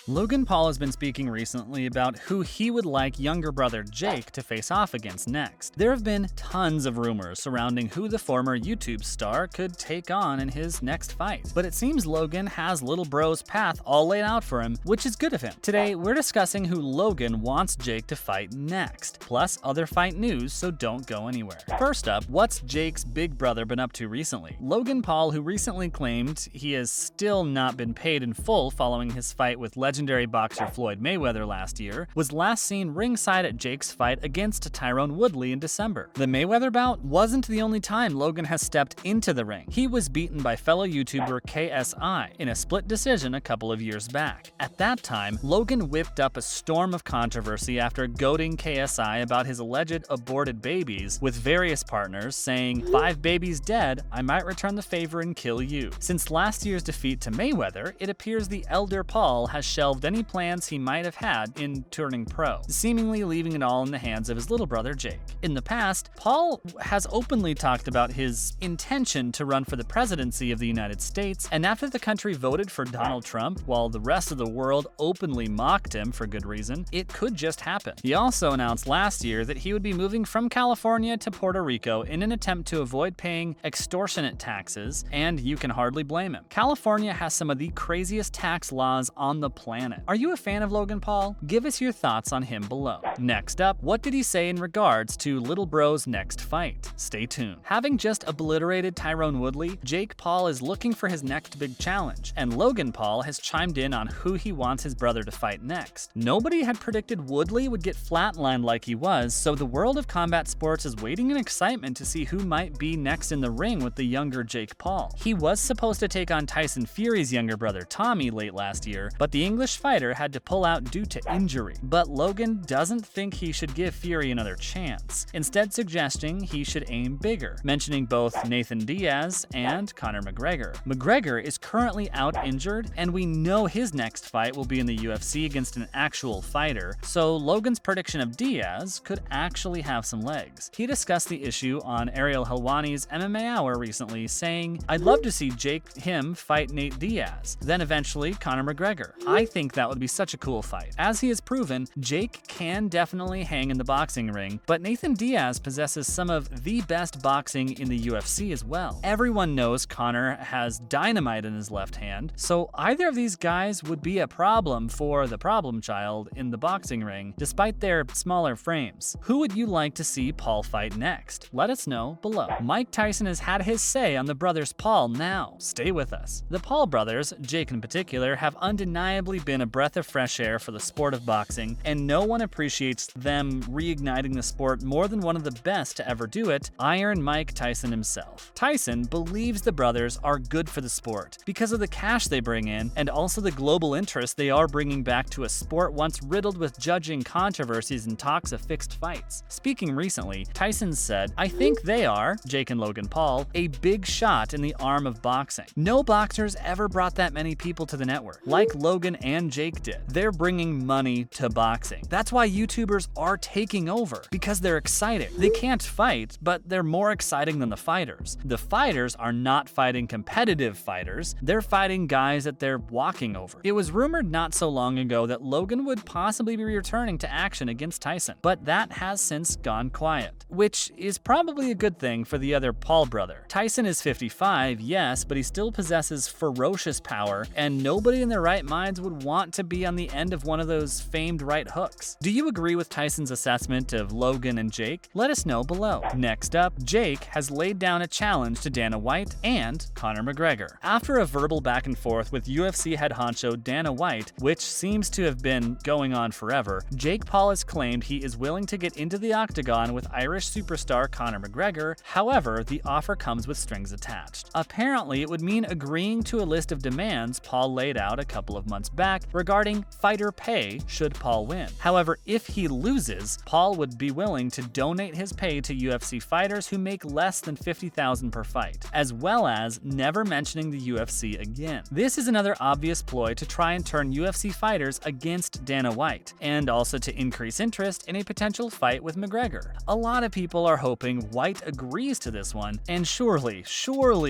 Logan Paul has been speaking recently about who he would like younger brother Jake to face off against next. There have been tons of rumors surrounding who the former YouTube star could take on in his next fight, but it seems Logan has little bro's path all laid out for him, which is good of him. Today, we're discussing who Logan wants Jake to fight next, plus other fight news, so don't go anywhere. First up, what's Jake's big brother been up to recently? Logan Paul, who recently claimed he has still not been paid in full following his fight with legendary boxer Floyd Mayweather last year, was last seen ringside at Jake's fight against Tyron Woodley in December. The Mayweather bout wasn't the only time Logan has stepped into the ring. He was beaten by fellow YouTuber KSI in a split decision a couple of years back. At that time, Logan whipped up a storm of controversy after goading KSI about his alleged aborted babies with various partners, saying, "5 babies dead, I might return the favor and kill you." Since last year's defeat to Mayweather, it appears the elder Paul has shelved any plans he might have had in turning pro, seemingly leaving it all in the hands of his little brother Jake. In the past, Paul has openly talked about his intention to run for the presidency of the United States, and after the country voted for Donald Trump, while the rest of the world openly mocked him for good reason, it could just happen. He also announced last year that he would be moving from California to Puerto Rico in an attempt to avoid paying extortionate taxes, and you can hardly blame him. California has some of the craziest tax laws on the planet. Are you a fan of Logan Paul? Give us your thoughts on him below. Next up, what did he say in regards to little bro's next fight? Stay tuned. Having just obliterated Tyron Woodley, Jake Paul is looking for his next big challenge, and Logan Paul has chimed in on who he wants his brother to fight next. Nobody had predicted Woodley would get flatlined like he was, so the world of combat sports is waiting in excitement to see who might be next in the ring with the younger Jake Paul. He was supposed to take on Tyson Fury's younger brother Tommy late last year, but the English fighter had to pull out due to injury. But Logan doesn't think he should give Fury another chance, instead suggesting he should aim bigger, mentioning both Nate Diaz and Conor McGregor. McGregor is currently out injured, and we know his next fight will be in the UFC against an actual fighter, so Logan's prediction of Diaz could actually have some legs. He discussed the issue on Ariel Helwani's MMA Hour recently, saying, "I'd love to see him fight Nate Diaz, then eventually Conor McGregor. I think that would be such a cool fight." As he has proven, Jake can definitely hang in the boxing ring, but Nathan Diaz possesses some of the best boxing in the UFC as well. Everyone knows Conor has dynamite in his left hand, so either of these guys would be a problem for the problem child in the boxing ring, despite their smaller frames. Who would you like to see Paul fight next? Let us know below. Mike Tyson has had his say on the brothers Paul now. Stay with us. The Paul brothers, Jake in particular, have undeniably been a breath of fresh air for the sport of boxing, and no one appreciates them reigniting the sport more than one of the best to ever do it, Iron Mike Tyson himself. Tyson believes the brothers are good for the sport because of the cash they bring in and also the global interest they are bringing back to a sport once riddled with judging controversies and talks of fixed fights. Speaking recently, Tyson said, "I think they are, Jake and Logan Paul, a big shot in the arm of boxing. No boxers ever brought that many people to the network, like Logan and Jake did. They're bringing money to boxing. That's why YouTubers are taking over, because they're excited. They can't fight, but they're more exciting than the fighters. The fighters are not fighting competitive fighters, they're fighting guys that they're walking over." It was rumored not so long ago that Logan would possibly be returning to action against Tyson, but that has since gone quiet, which is probably a good thing for the other Paul brother. Tyson is 55, yes, but he still possesses ferocious power, and nobody in their right minds would want to be on the end of one of those famed right hooks. Do you agree with Tyson's assessment of Logan and Jake? Let us know below. Next up, Jake has laid down a challenge to Dana White and Conor McGregor. After a verbal back and forth with UFC head honcho Dana White, which seems to have been going on forever, Jake Paul has claimed he is willing to get into the octagon with Irish superstar Conor McGregor. However, the offer comes with strings attached. Apparently, it would mean agreeing to a list of demands Paul laid out a couple of months back regarding fighter pay should Paul win. However, if he loses, Paul would be willing to donate his pay to UFC fighters who make less than $50,000 per fight, as well as never mentioning the UFC again. This is another obvious ploy to try and turn UFC fighters against Dana White, and also to increase interest in a potential fight with McGregor. A lot of people are hoping White agrees to this one, and surely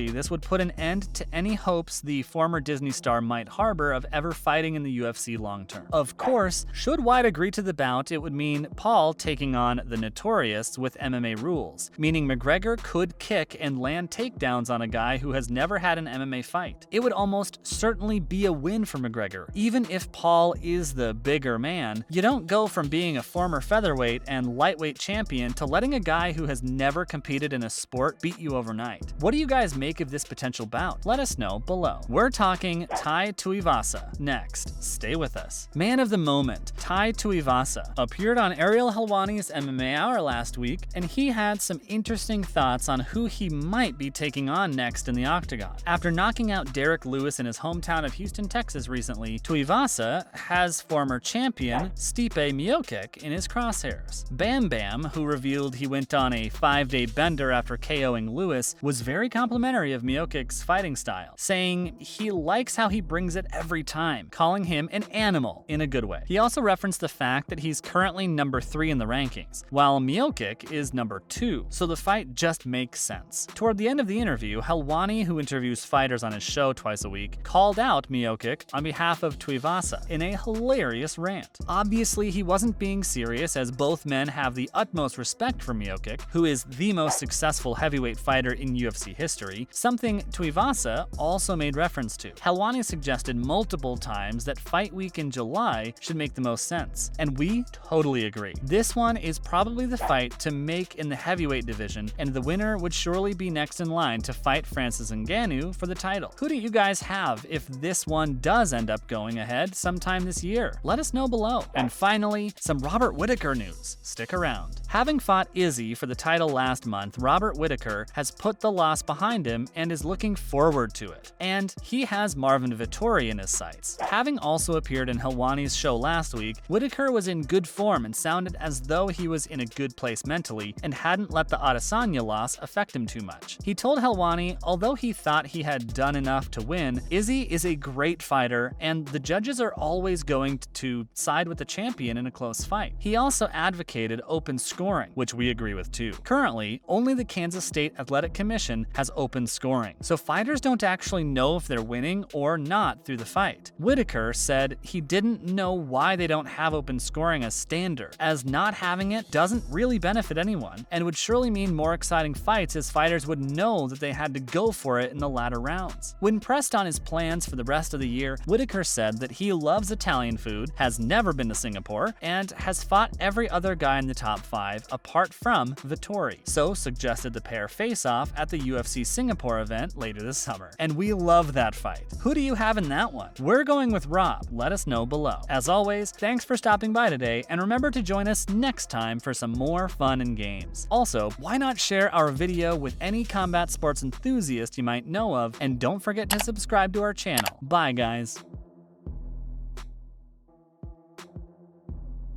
this would put an end to any hopes the former Disney star might harbor of ever fighting fighting in the UFC long term. Of course, should White agree to the bout, it would mean Paul taking on the Notorious with MMA rules, meaning McGregor could kick and land takedowns on a guy who has never had an MMA fight. It would almost certainly be a win for McGregor. Even if Paul is the bigger man, you don't go from being a former featherweight and lightweight champion to letting a guy who has never competed in a sport beat you overnight. What do you guys make of this potential bout? Let us know below. We're talking Tai Tuivasa next. Stay with us. Man of the moment, Tai Tuivasa, appeared on Ariel Helwani's MMA Hour last week, and he had some interesting thoughts on who he might be taking on next in the octagon. After knocking out Derek Lewis in his hometown of Houston, Texas recently, Tuivasa has former champion Stipe Miocic in his crosshairs. Bam Bam, who revealed he went on a 5-day bender after KOing Lewis, was very complimentary of Miocic's fighting style, saying he likes how he brings it every time, calling him an animal in a good way. He also referenced the fact that he's currently number 3 in the rankings, while Miocic is number 2, so the fight just makes sense. Toward the end of the interview, Helwani, who interviews fighters on his show twice a week, called out Miocic on behalf of Tuivasa in a hilarious rant. Obviously, he wasn't being serious, as both men have the utmost respect for Miocic, who is the most successful heavyweight fighter in UFC history, something Tuivasa also made reference to. Helwani suggested multiple times that Fight Week in July should make the most sense, and we totally agree. This one is probably the fight to make in the heavyweight division, and the winner would surely be next in line to fight Francis Ngannou for the title. Who do you guys have if this one does end up going ahead sometime this year? Let us know below. And finally, some Robert Whittaker news. Stick around. Having fought Izzy for the title last month, Robert Whittaker has put the loss behind him and is looking forward to it. And he has Marvin Vettori in his sights. Having also appeared in Helwani's show last week, Whittaker was in good form and sounded as though he was in a good place mentally and hadn't let the Adesanya loss affect him too much. He told Helwani, although he thought he had done enough to win, Izzy is a great fighter and the judges are always going to side with the champion in a close fight. He also advocated open scoring, which we agree with too. Currently, only the Kansas State Athletic Commission has open scoring, so fighters don't actually know if they're winning or not through the fight. Whittaker said he didn't know why they don't have open scoring as standard, as not having it doesn't really benefit anyone, and would surely mean more exciting fights as fighters would know that they had to go for it in the latter rounds. When pressed on his plans for the rest of the year, Whittaker said that he loves Italian food, has never been to Singapore, and has fought every other guy in the top 5 apart from Vettori, so suggested the pair face off at the UFC Singapore event later this summer. And we love that fight. Who do you have in that one? We're going with Rob. Let us know below. As always, thanks for stopping by today, and remember to join us next time for some more fun and games. Also, why not share our video with any combat sports enthusiast you might know of, and don't forget to subscribe to our channel. Bye guys.